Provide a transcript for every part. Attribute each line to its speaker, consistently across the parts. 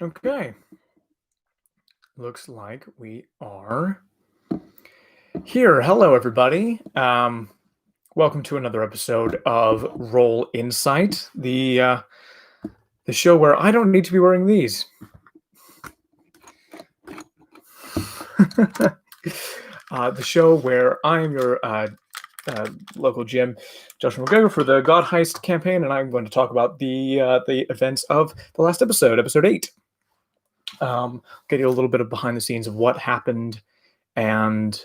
Speaker 1: Okay. Looks like we are here. Hello, everybody. Welcome to another episode of Roll Insight, the show where I don't need to be wearing these. The show where I am your local GM, Joshua McGregor, for the God Heist campaign, and I'm going to talk about the events of the last episode, episode 8. Get you a little bit of behind the scenes of what happened and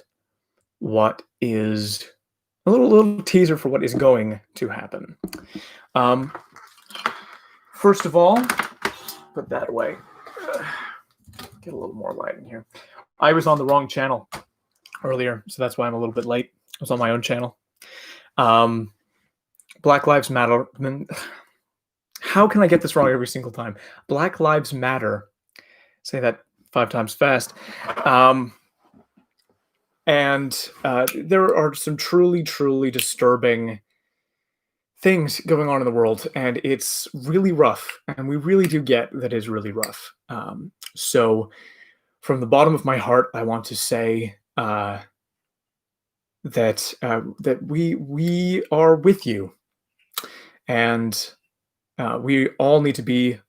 Speaker 1: what is a little teaser for what is going to happen. First of all, put that away. Get a little more light in here. I was on the wrong channel earlier, so that's why I'm a little bit late. I was on my own channel. Black Lives Matter. How can I get this wrong every single time? Black Lives Matter. Say that 5 times fast. And there are some truly, truly disturbing things going on in the world, and it's really rough. And we really do get that it's really rough. So from the bottom of my heart, I want to say that we are with you, and we all need to be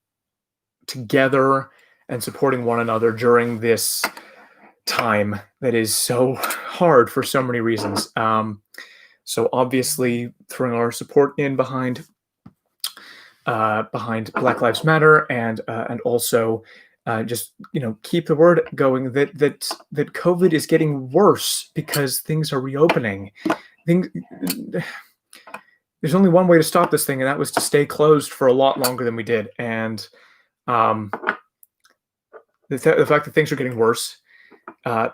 Speaker 1: together and supporting one another during this time that is so hard for so many reasons. So obviously throwing our support in behind Black Lives Matter, and also just keep the word going that COVID is getting worse because things are reopening. There's only one way to stop this thing, and that was to stay closed for a lot longer than we did. And the fact that things are getting worse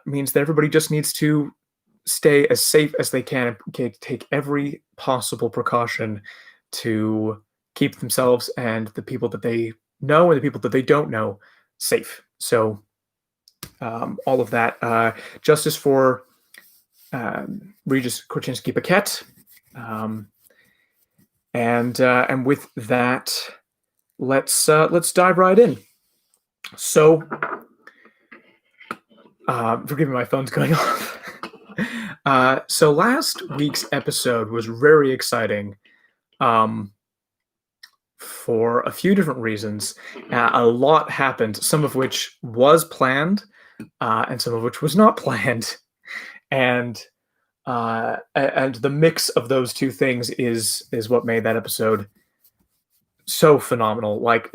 Speaker 1: means that everybody just needs to stay as safe as they can, take every possible precaution to keep themselves and the people that they know and the people that they don't know safe. So all of that, justice for Regis Korchinski-Pacquet, and with that, let's dive right in. So, forgive me, my phone's going off. So last week's episode was very exciting for a few different reasons. A lot happened, some of which was planned, and some of which was not planned. And the mix of those two things is what made that episode so phenomenal. Like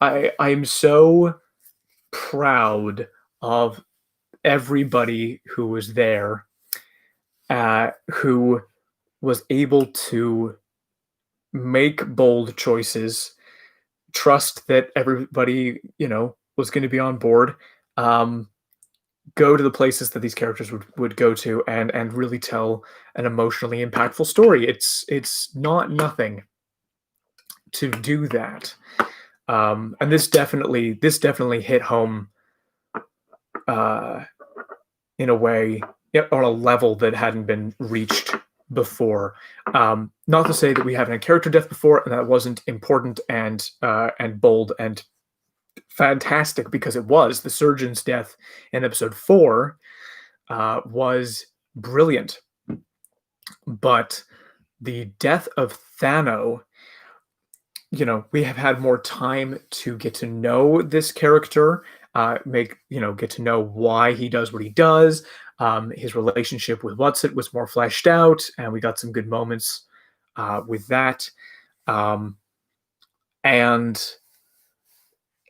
Speaker 1: I'm so proud of everybody who was there, who was able to make bold choices, trust that everybody, was going to be on board, go to the places that these characters would go to, and really tell an emotionally impactful story. It's not nothing to do that. And this definitely hit home in a way, on a level that hadn't been reached before. Not to say that we haven't had character death before and that wasn't important and bold and fantastic, because it was. The surgeon's death in episode 4 was brilliant, but the death of Thano, we have had more time to get to know this character, get to know why he does what he does. His relationship with Whatsit was more fleshed out, and we got some good moments with that. And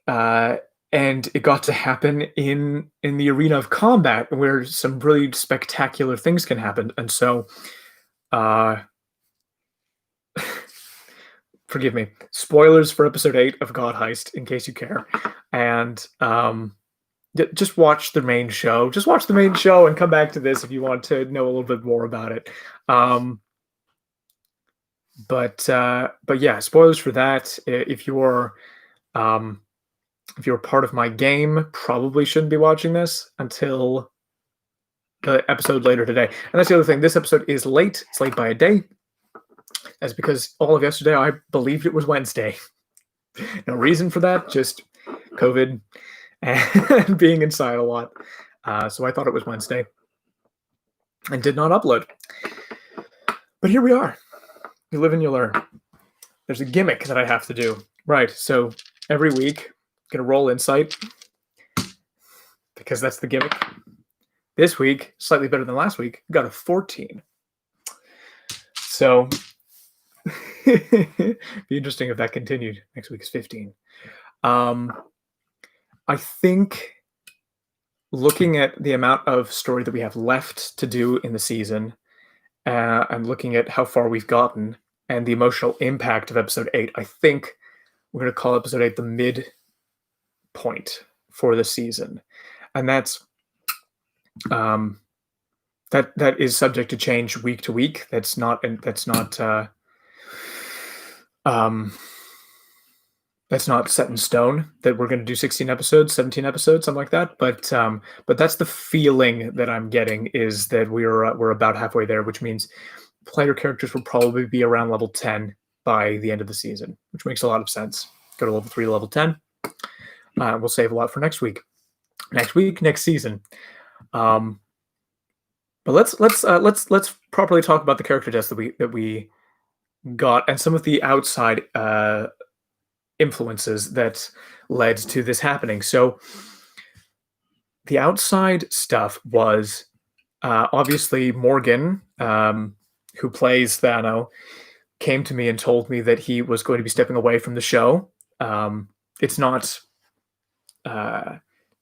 Speaker 1: it got to happen in the arena of combat, where some really spectacular things can happen. And so, forgive me, spoilers for episode 8 of God Heist, in case you care. And just watch the main show. Just watch the main show and come back to this if you want to know a little bit more about it. But yeah, spoilers for that. If you're part of my game, probably shouldn't be watching this until the episode later today. And that's the other thing. This episode is late. It's late by a day. That's because all of yesterday I believed it was Wednesday. No reason for that, just COVID and being inside a lot. So I thought it was Wednesday and did not upload. But here we are. You live and you learn. There's a gimmick that I have to do. Right, so every week, gonna roll insight because that's the gimmick. This week, slightly better than last week, got a 14. So, be interesting if that continued. Next week is 15. I think looking at the amount of story that we have left to do in the season, and looking at how far we've gotten and the emotional impact of episode 8, I think we're going to call episode 8 the midpoint for the season. And that's that is subject to change week to week. That's not set in stone that we're going to do 16 episodes, 17 episodes, something like that. But that's the feeling that I'm getting, is that we're about halfway there, which means player characters will probably be around level 10 by the end of the season, which makes a lot of sense. Go to level 3 to level 10. We'll save a lot for next week, next season. But let's properly talk about the character deaths that we got and some of the outside influences that led to this happening. So the outside stuff was obviously Morgan, who plays Thano, came to me and told me that he was going to be stepping away from the show. It's not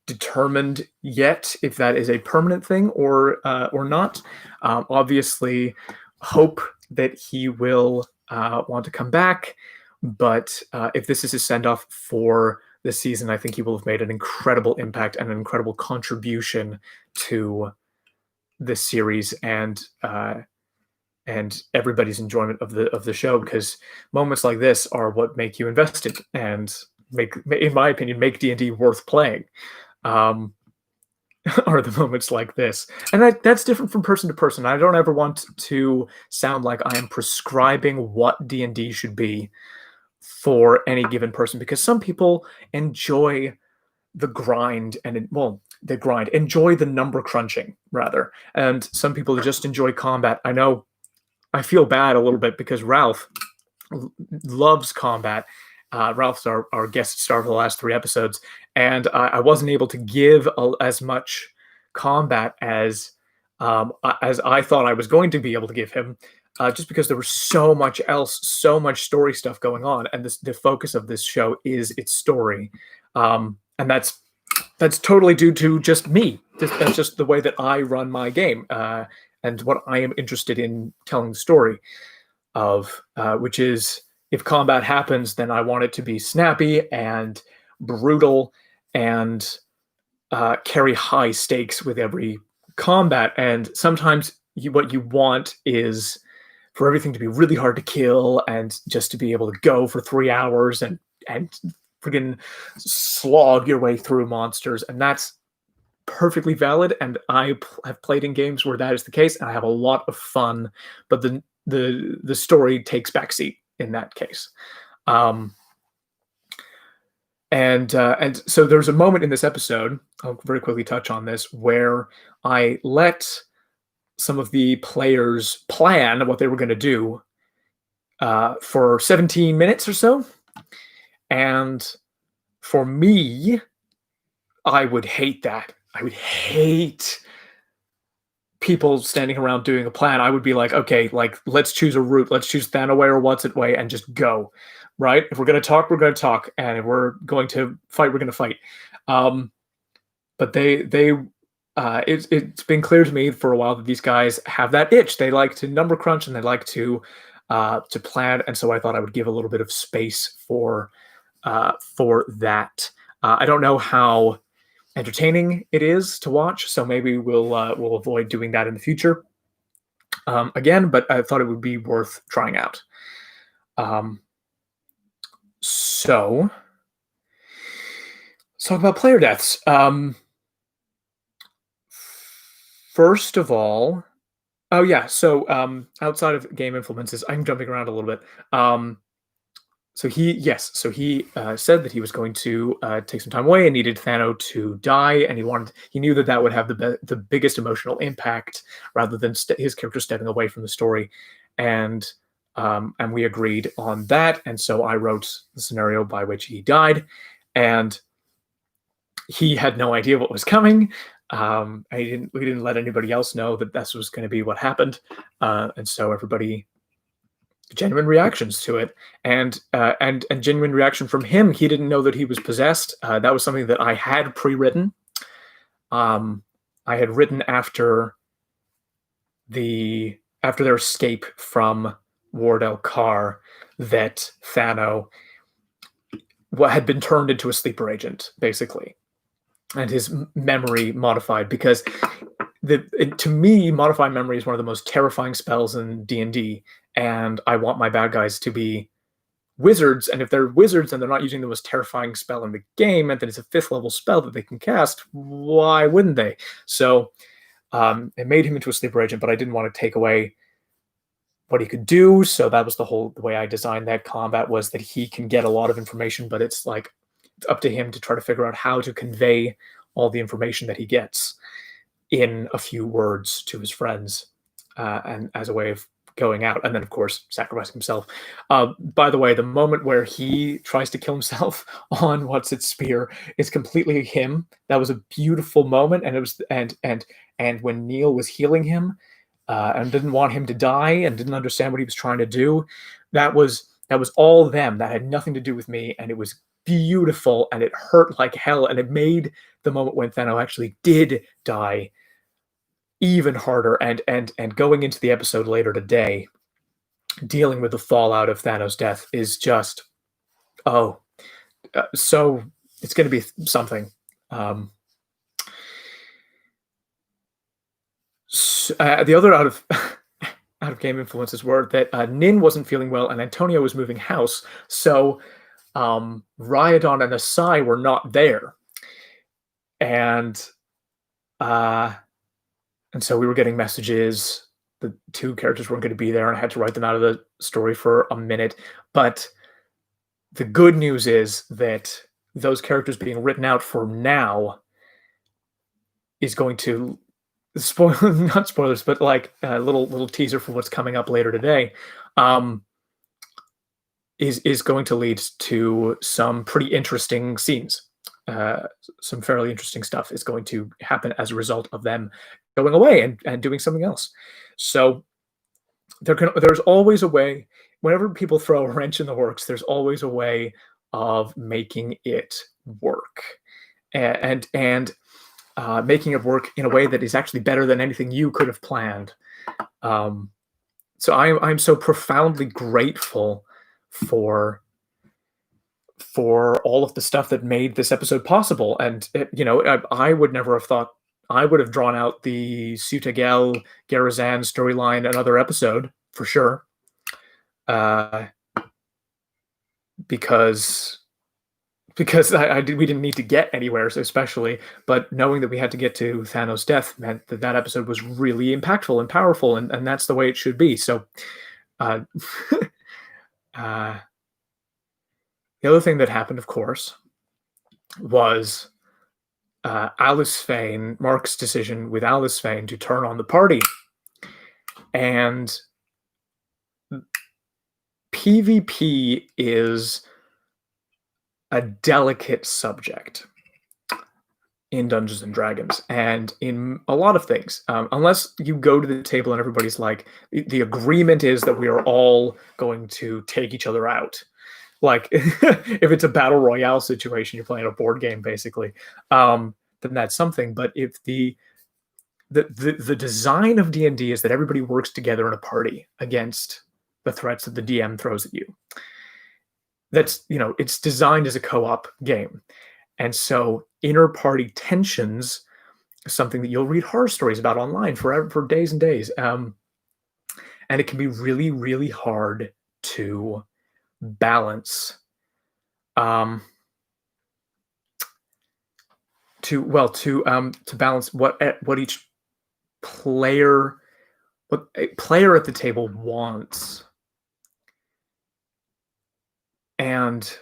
Speaker 1: determined yet if that is a permanent thing or not. Obviously, hope that he will want to come back. But if this is his send-off for this season, I think he will have made an incredible impact and an incredible contribution to this series and everybody's enjoyment of the show, because moments like this are what make you invested and make, in my opinion, make D&D worth playing. Are the moments like this. And that's different from person to person. I don't ever want to sound like I am prescribing what D&D should be for any given person, because some people enjoy the grind enjoy the number crunching rather, and some people just enjoy combat. I know I feel bad a little bit because Ralph loves combat. Ralph's our guest star for the last 3 episodes, and I wasn't able to give as much combat as I thought I was going to be able to give him, just because there was so much else, so much story stuff going on, and the focus of this show is its story, and that's totally due to just me. That's just the way that I run my game, and what I am interested in telling the story of, which is, if combat happens, then I want it to be snappy and brutal and carry high stakes with every combat. And sometimes what you want is for everything to be really hard to kill and just to be able to go for 3 hours and friggin' slog your way through monsters. And that's perfectly valid. And I have played in games where that is the case, and I have a lot of fun. But the story takes backseat in that case. And so there's a moment in this episode, I'll very quickly touch on this, where I let some of the players plan what they were going to do for 17 minutes or so. And for me, I would hate that. I would hate people standing around doing a plan. I would be like, okay, like, let's choose a route. Let's choose Thanaway or What's It Way and just go, right? If we're going to talk, we're going to talk. And if we're going to fight, we're going to fight. But it's been clear to me for a while that these guys have that itch. They like to number crunch and they like to plan. And so I thought I would give a little bit of space for that. I don't know how entertaining it is to watch, so maybe we'll avoid doing that in the future again, but I thought it would be worth trying out. So let's talk about player deaths. First of all, outside of game influences, I'm jumping around a little bit. he said that he was going to take some time away and needed Thano to die, and he knew that that would have the biggest emotional impact rather than his character stepping away from the story, and we agreed on that, and so I wrote the scenario by which he died, and he had no idea what was coming. We didn't let anybody else know that this was going to be what happened, and so everybody genuine reactions to it, and genuine reaction from him. He didn't know that he was possessed. That was something that I had pre-written. I had written after their escape from Ward El-Kar that Thano had been turned into a sleeper agent, basically, and his memory modified, because to me, modify memory is one of the most terrifying spells in D&D, and I want my bad guys to be wizards, and if they're wizards and they're not using the most terrifying spell in the game, and then it's a 5th level spell that they can cast, why wouldn't they? So it made him into a sleeper agent, but I didn't want to take away what he could do, so that was the way I designed that combat, was that he can get a lot of information, but it's up to him to try to figure out how to convey all the information that he gets in a few words to his friends, and as a way of going out, and then of course sacrificing himself. By the way, the moment where he tries to kill himself on what's its spear is completely him. That was a beautiful moment, and it was and when Neil was healing him, and didn't want him to die and didn't understand what he was trying to do, that was all them. That had nothing to do with me, and it was beautiful, and it hurt like hell, and it made the moment when Thano actually did die even harder, and going into the episode later today, dealing with the fallout of Thanos' death is just so it's going to be something. The other out of game influences were that Nin wasn't feeling well and Antonio was moving house, so Ryodon and Asai were not there, and so we were getting messages. The 2 characters weren't going to be there, and I had to write them out of the story for a minute. But the good news is that those characters being written out for now is going to spoil, not spoilers, but like a little teaser for what's coming up later today, is going to lead to some pretty interesting scenes. Some fairly interesting stuff is going to happen as a result of them going away and doing something else. So there's always a way. Whenever people throw a wrench in the works, there's always a way of making it work, and making it work in a way that is actually better than anything you could have planned. So I'm so profoundly grateful for all of the stuff that made this episode possible. And I would never have thought I would have drawn out the Sutagel Garazan storyline another episode for sure, because we didn't need to get anywhere, so especially. But knowing that we had to get to Thanos' death meant that episode was really impactful and powerful, and that's the way it should be. So the other thing that happened, of course, was Alice Fane, Mark's decision with Alice Fane to turn on the party. And PvP is a delicate subject in Dungeons and Dragons, and in a lot of things, unless you go to the table and everybody's like, the agreement is that we are all going to take each other out. Like, if it's a battle royale situation, you're playing a board game, basically, then that's something. But if the design of D&D is that everybody works together in a party against the threats that the DM throws at you, that's, it's designed as a co-op game. And so inner party tensions is something that you'll read horror stories about online for days and days. And it can be really, really hard to balance, to balance what each player, what a player at the table wants, and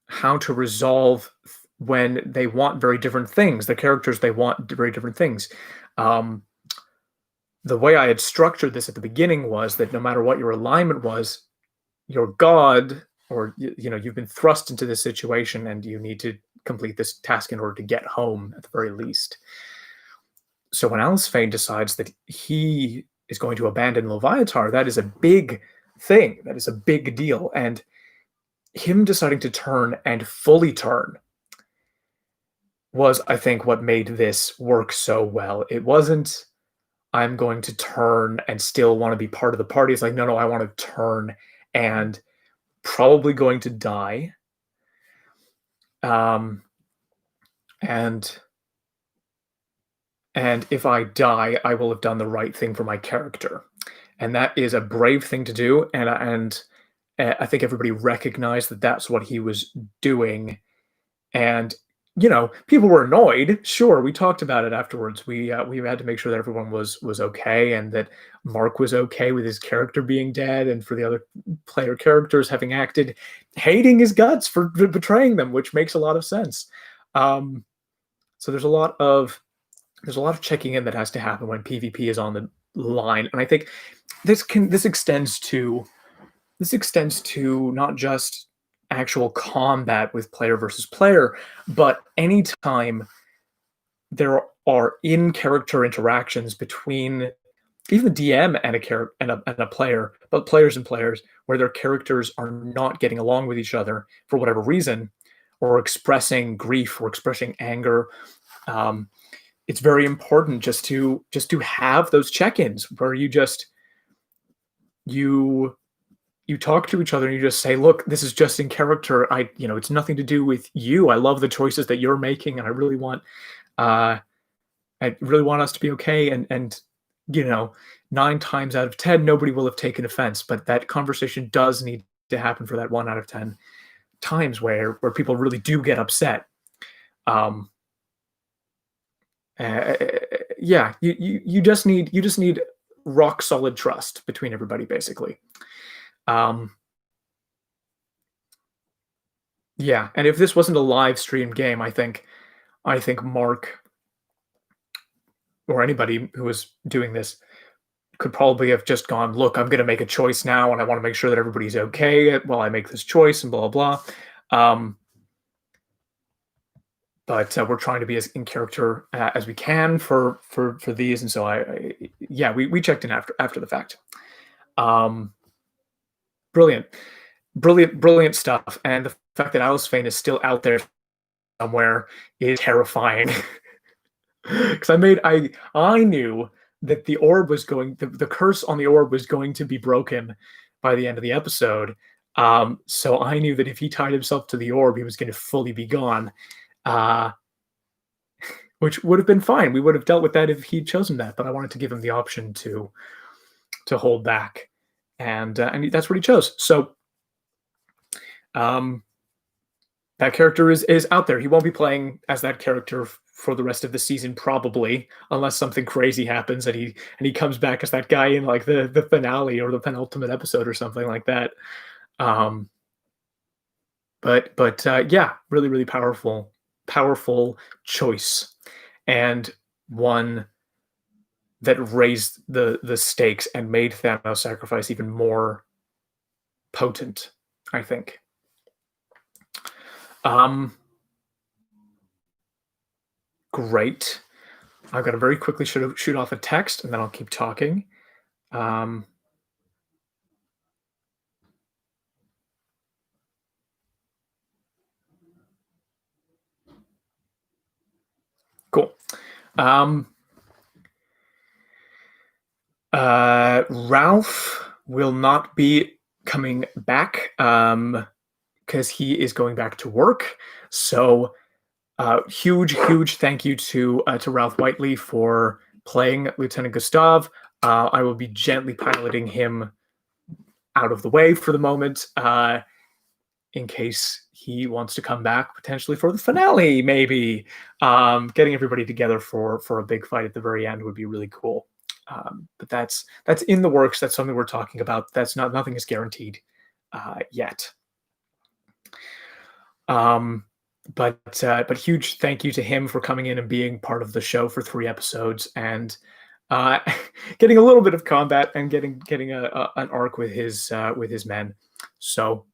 Speaker 1: how to resolve when they want very different things. The characters, they want very different things. Um, the way I had structured this at the beginning was that no matter what your alignment was, your god, or you've been thrust into this situation and you need to complete this task in order to get home at the very least. So when Alisfane decides that he is going to abandon Leviatar, that is a big thing. That is a big deal. And him deciding to turn and fully turn was, I think, what made this work so well. It wasn't, I'm going to turn and still want to be part of the party. It's like, no, I want to turn and probably going to die. And if I die, I will have done the right thing for my character. And that is a brave thing to do. And I think everybody recognized that that's what he was doing. And people were annoyed. Sure, we talked about it afterwards. We had to make sure that everyone was okay, and that Mark was okay with his character being dead, and for the other player characters having acted hating his guts for betraying them, which makes a lot of sense. So there's a lot of checking in that has to happen when PvP is on the line, and I think this extends to not just actual combat with player versus player, but anytime there are in-character interactions between even the DM and a player, but players and players, where their characters are not getting along with each other for whatever reason, or expressing grief or expressing anger. It's very important just to have those check-ins where you talk to each other and you just say, look, this is just in character. It's nothing to do with you. I love the choices that you're making, and I really want us to be okay. And 9 times out of 10, nobody will have taken offense, but that conversation does need to happen for that 1 out of 10 times where people really do get upset. Yeah, you just need rock solid trust between everybody, basically. Yeah, and if this wasn't a live stream game, I think Mark or anybody who was doing this could probably have just gone, look, I'm going to make a choice now, and I want to make sure that everybody's okay while I make this choice, and blah blah blah. But we're trying to be as in character as we can for these, and so we checked in after the fact. Brilliant stuff, and the fact that Alisfane is still out there somewhere is terrifying. Because I knew that the orb was going, the curse on the orb was going to be broken by the end of the episode. So I knew that if he tied himself to the orb, he was going to fully be gone, which would have been fine. We would have dealt with that if he'd chosen that, but I wanted to give him the option to hold back, and that's what he chose. So that character is out there. He won't be playing as that character for the rest of the season, probably, unless something crazy happens and he comes back as that guy in like the finale or the penultimate episode or something like that. But yeah, really powerful choice, and one that raised the stakes and made Thanos' sacrifice even more potent, I think. Great. I've got to very quickly shoot off a text, and then I'll keep talking. Cool. Ralph will not be coming back because he is going back to work. So huge thank you to Ralph Whiteley for playing Lieutenant Gustav. I will be gently piloting him out of the way for the moment, in case he wants to come back potentially for the finale, maybe. Getting everybody together for a big fight at the very end would be really cool. But that's in the works. That's something we're talking about. Nothing is guaranteed yet. Um, but huge thank you to him for coming in and being part of the show for 3 episodes and uh, getting a little bit of combat and getting an arc with his men. So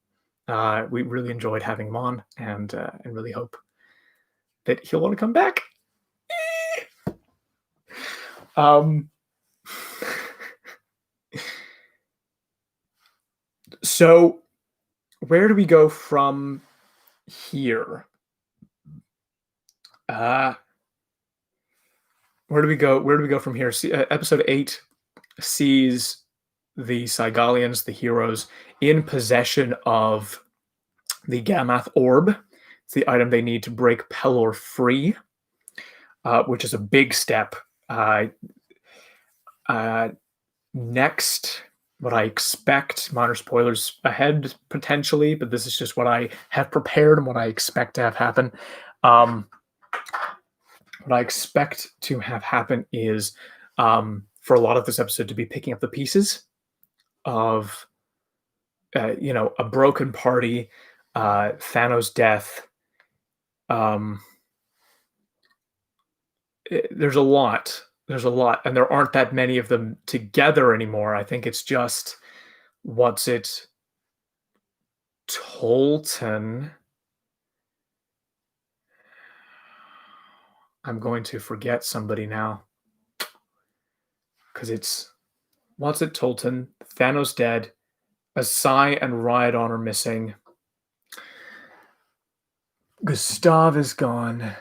Speaker 1: we really enjoyed having him on, and really hope that he'll want to come back. Um, so where do we go from here? Uh, where do we go? Where do we go from here? Episode 8 sees the Cygalians, the heroes, in possession of the Gammath Orb. It's the item they need to break Pelor free, which is a big step. Next, what I expect, minor spoilers ahead potentially, but this is just what I have prepared and what I expect to have happen. What I expect to have happen is for a lot of this episode to be picking up the pieces of a broken party, Thanos' death. There's a lot, and there aren't that many of them together anymore. I think it's just Tolton. I'm going to forget somebody now because it's Tolton, Thanos dead, Asai and Rhydon are missing. Gustav is gone.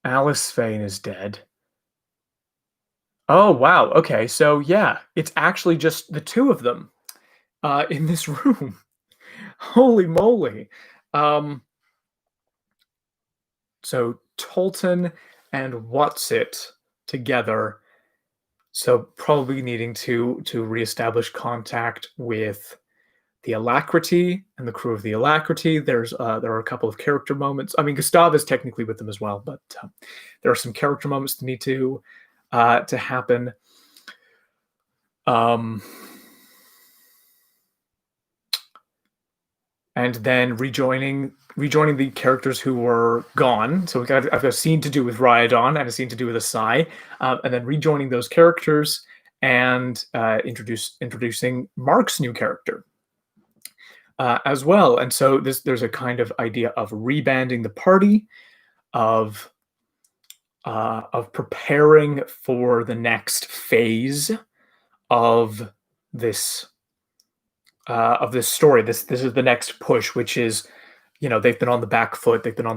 Speaker 1: Alice Fane is dead. Oh, wow. Okay, so yeah, it's actually just the two of them in this room. Holy moly. So Tolton and Whatsit together. So probably needing to reestablish contact with the Alacrity and the crew of the Alacrity. There are a couple of character moments. I mean, Gustav is technically with them as well, but there are some character moments that need to happen. And then rejoining the characters who were gone. So I've got a scene to do with Rhydon and a scene to do with Asai, and then rejoining those characters and introducing Mark's new character as well. And so there's a kind of idea of rebanding the party, of preparing for the next phase of this story. This is the next push, which is, they've been on the back foot. They got on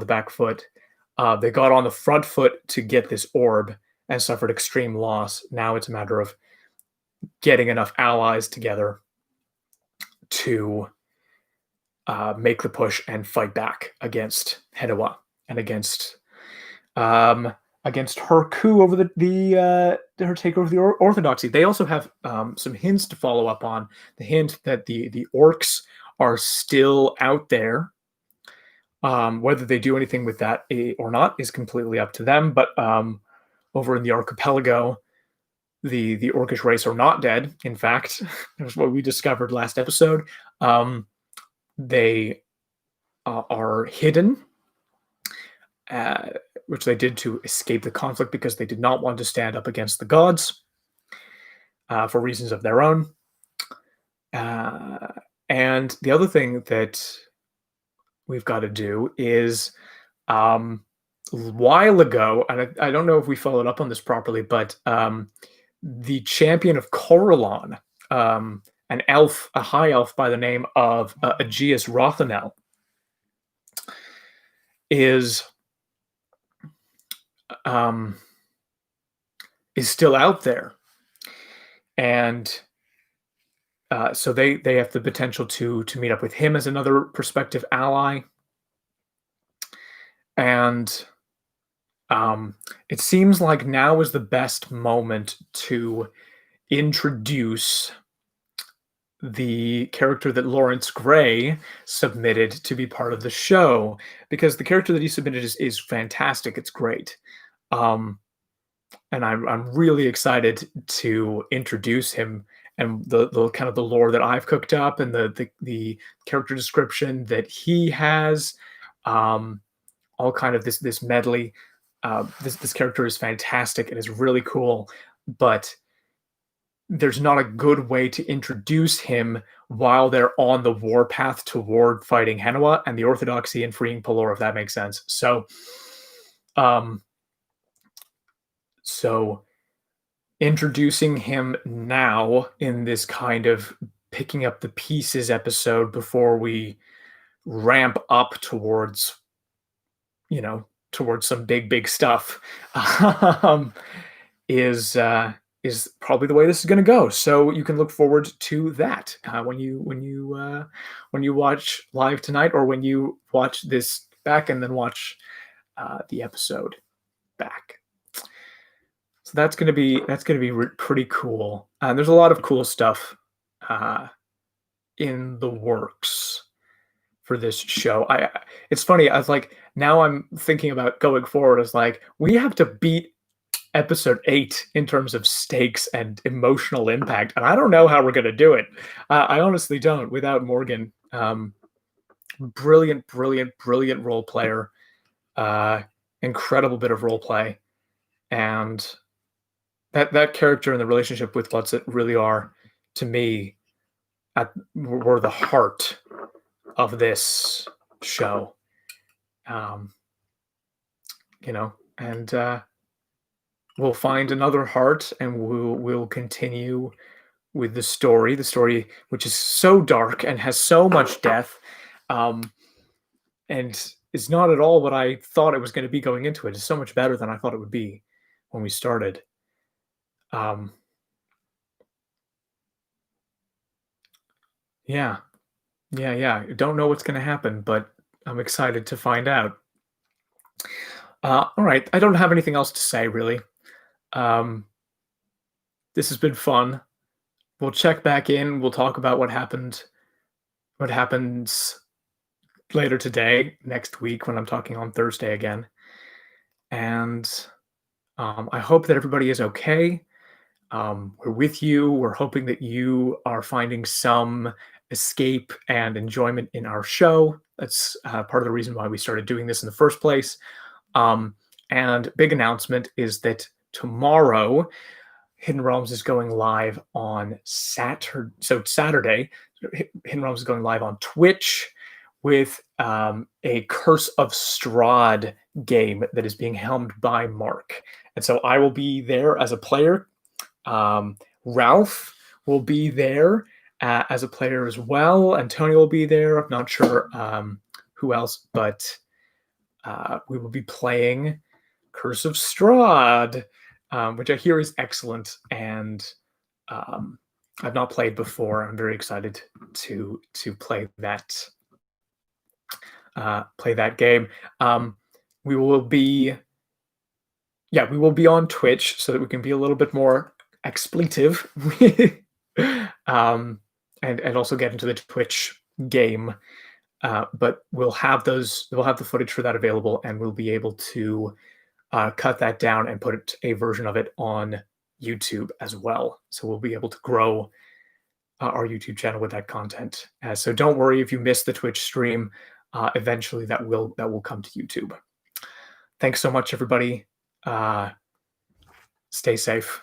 Speaker 1: the front foot to get this orb and suffered extreme loss. Now it's a matter of getting enough allies together to make the push and fight back against Hedawa and against her coup over her takeover of the Orthodoxy. They also have some hints to follow up on. The hint that the orcs are still out there. Whether they do anything with that or not is completely up to them. But over in the archipelago, the orcish race are not dead. In fact, that's what we discovered last episode. They are hidden, which they did to escape the conflict because they did not want to stand up against the gods for reasons of their own. And the other thing that we've got to do is a while ago, and I don't know if we followed up on this properly, but the champion of Corellon, an elf, a high elf by the name of Aegeus Rothanel, is still out there, and so they have the potential to meet up with him as another prospective ally, and it seems like now is the best moment to introduce the character that Lawrence Gray submitted to be part of the show, because the character that he submitted is fantastic. It's great. and I'm really excited to introduce him and the kind of the lore that I've cooked up and the character description that he has, um, all kind of this medley. This character is fantastic and is really cool, but there's not a good way to introduce him while they're on the warpath toward fighting Henoa and the Orthodoxy and freeing Pelor, if that makes sense. Um, so introducing him now in this kind of picking up the pieces episode before we ramp up towards, towards some big stuff, um, is is probably the way this is going to go. So you can look forward to that when you watch live tonight, or when you watch this back and then watch the episode back. So that's gonna be pretty cool. There's a lot of cool stuff uh, in the works for this show. It's funny. I was like, now I'm thinking about going forward. As like, we have to beat episode 8 in terms of stakes and emotional impact, and I don't know how we're gonna do it. I honestly don't without Morgan. Brilliant role player. Incredible bit of role play, and that character and the relationship with Lutz really are, to me, were the heart of this show. Um, and we'll find another heart, and we'll continue with the story which is so dark and has so much death, um, and is not at all what I thought it was going to be going into it. It's so much better than I thought it would be when we started. Um, yeah, yeah. Don't know what's going to happen, but I'm excited to find out. All right, I don't have anything else to say really. Um, this has been fun. We'll check back in. We'll talk about what happens later today, next week when I'm talking on Thursday again. And I hope that everybody is okay. We're with you. We're hoping that you are finding some escape and enjoyment in our show. That's part of the reason why we started doing this in the first place. And big announcement is that tomorrow, Hidden Realms is going live on Saturday. So Saturday, Hidden Realms is going live on Twitch with a Curse of Strahd game that is being helmed by Mark. And so I will be there as a player. Ralph will be there as a player as well. And Tony will be there. I'm not sure who else, but we will be playing Curse of Strahd, which I hear is excellent, and I've not played before. I'm very excited to play that game. We will be on Twitch so that we can be a little bit more expletive, and also get into the Twitch game. But we'll have the footage for that available, and we'll be able to cut that down and put a version of it on YouTube as well. So we'll be able to grow our YouTube channel with that content. So don't worry if you miss the Twitch stream. Eventually, that will come to YouTube. Thanks so much, everybody. Stay safe.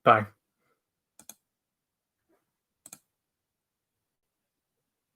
Speaker 1: Bye.